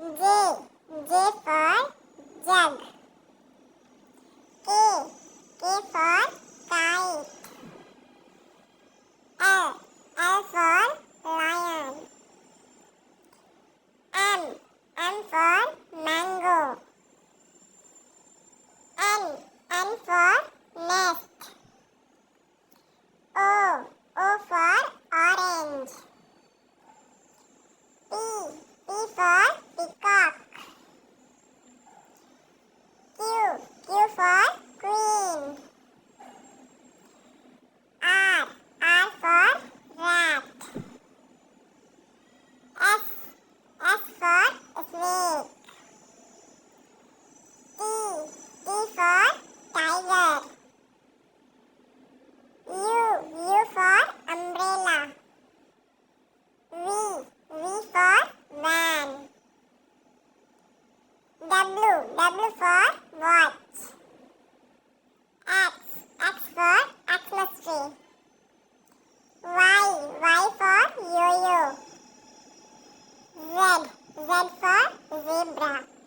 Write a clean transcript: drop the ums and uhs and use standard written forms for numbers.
J. J for jug. K. K for kite. L. L for lion. M. M for mango. N. N for nest. O. O for orange. P. P for peacock. Q. Q for queen. R. R for rat. S. S for snake. T. T for tiger. U. U for umbrella. V. V for van. W. W for watch. X. X for Xmas tree. Y. Y for yo-yo. Z. Z for zebra.